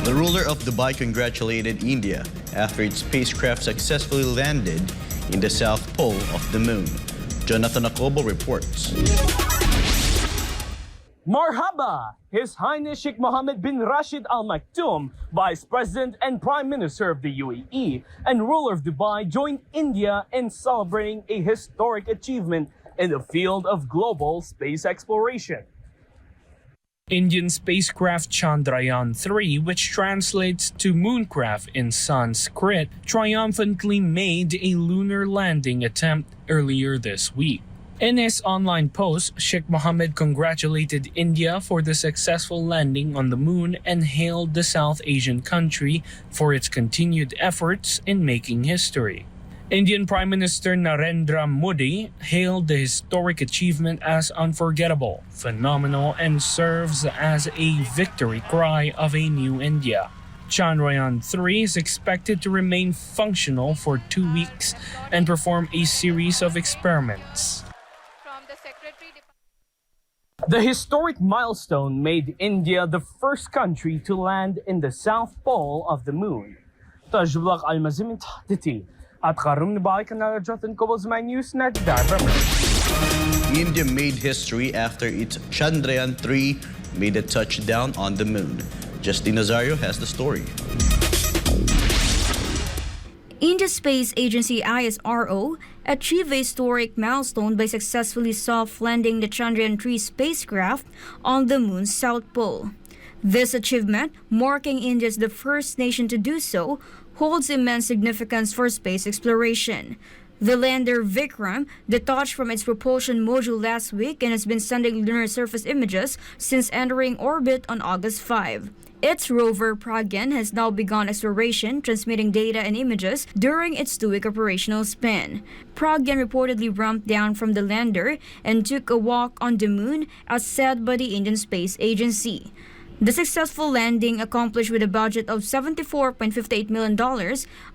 The ruler of Dubai congratulated India after its spacecraft successfully landed in the south pole of the moon. Jonathan Acobo reports. Marhaba! His Highness Sheikh Mohammed bin Rashid Al Maktoum, Vice President and Prime Minister of the UAE and ruler of Dubai, joined India in celebrating a historic achievement in the field of global space exploration. Indian spacecraft Chandrayaan-3, which translates to mooncraft in Sanskrit, triumphantly made a lunar landing attempt earlier this week. In his online post, Sheikh Mohammed congratulated India for the successful landing on the moon and hailed the South Asian country for its continued efforts in making history. Indian Prime Minister Narendra Modi hailed the historic achievement as unforgettable, phenomenal, and serves as a victory cry of a new India. Chandrayaan-3 is expected to remain functional for 2 weeks and perform a series of experiments. The historic milestone made India the first country to land in the south pole of the moon. Tajblaq al-Mazim Tahtiti at karum ni balik na Jonathan Acobo sa news na India made history after its Chandrayaan-3 made a touchdown on the moon. Justin Nazario has the story. India's space agency ISRO achieved a historic milestone by successfully soft-landing the Chandrayaan-3 spacecraft on the moon's south pole. This achievement, marking India as the first nation to do so, holds immense significance for space exploration. The lander Vikram detached from its propulsion module last week and has been sending lunar surface images since entering orbit on August 5. Its rover Pragyan has now begun exploration, transmitting data and images during its 2-week operational span. Pragyan reportedly ramped down from the lander and took a walk on the moon, as said by the Indian Space Agency. The successful landing, accomplished with a budget of $74.58 million,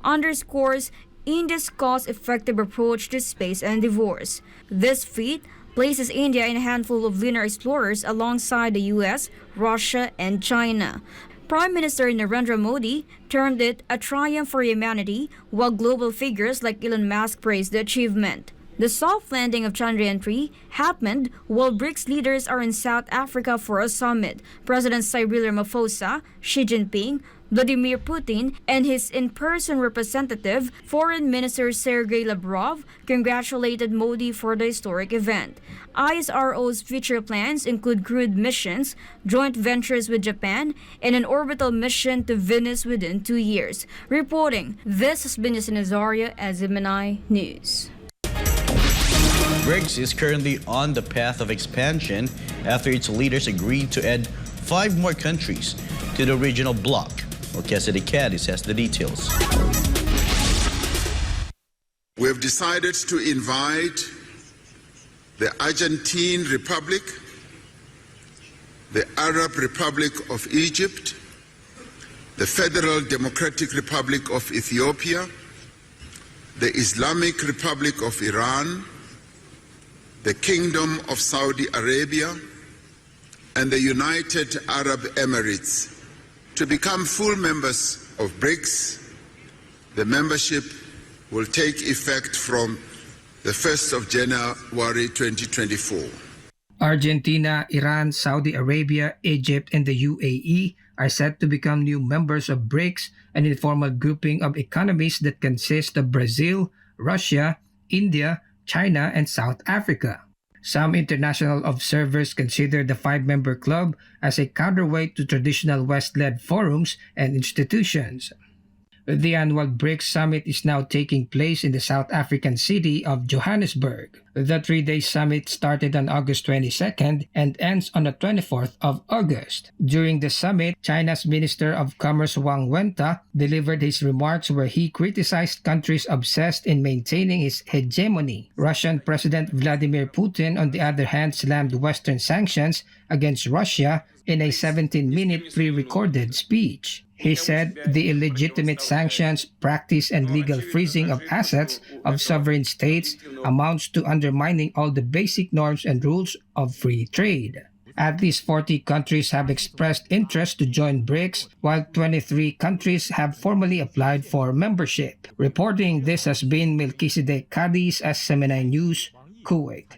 underscores India's cost-effective approach to space endeavors. This feat places India in a handful of lunar explorers alongside the US, Russia, and China. Prime Minister Narendra Modi termed it a triumph for humanity, while global figures like Elon Musk praised the achievement. The soft landing of Chandrayaan-3 happened while BRICS leaders are in South Africa for a summit. President Cyril Ramaphosa, Xi Jinping, Vladimir Putin, and his in-person representative, Foreign Minister Sergei Lavrov, congratulated Modi for the historic event. ISRO's future plans include crewed missions, joint ventures with Japan, and an orbital mission to Venus within 2 years. Reporting, this has been Justin Nazario at Gemini News. BRICS is currently on the path of expansion after its leaders agreed to add 5 more countries to the regional bloc. Well, Cassidy Cadiz has the details. We have decided to invite the Argentine Republic, the Arab Republic of Egypt, the Federal Democratic Republic of Ethiopia, the Islamic Republic of Iran, the Kingdom of Saudi Arabia, and the United Arab Emirates to become full members of BRICS. The membership will take effect from the 1st of January 2024. Argentina, Iran, Saudi Arabia, Egypt, and the UAE are set to become new members of BRICS, an informal grouping of economies that consist of Brazil, Russia, India, China, and South Africa. Some international observers consider the 5-member club as a counterweight to traditional West-led forums and institutions. The annual BRICS summit is now taking place in the South African city of Johannesburg. The 3-day summit started on August 22nd and ends on the 24th of August. During the summit, China's Minister of Commerce Wang Wenta delivered his remarks where he criticized countries obsessed in maintaining his hegemony. Russian President Vladimir Putin, on the other hand, slammed Western sanctions against Russia in a 17-minute pre-recorded speech. He said the illegitimate sanctions, practice, and legal freezing of assets of sovereign states amounts to undermining all the basic norms and rules of free trade. At least 40 countries have expressed interest to join BRICS, while 23 countries have formally applied for membership. Reporting this has been Melchizedek Cadiz as Seminay News, Kuwait.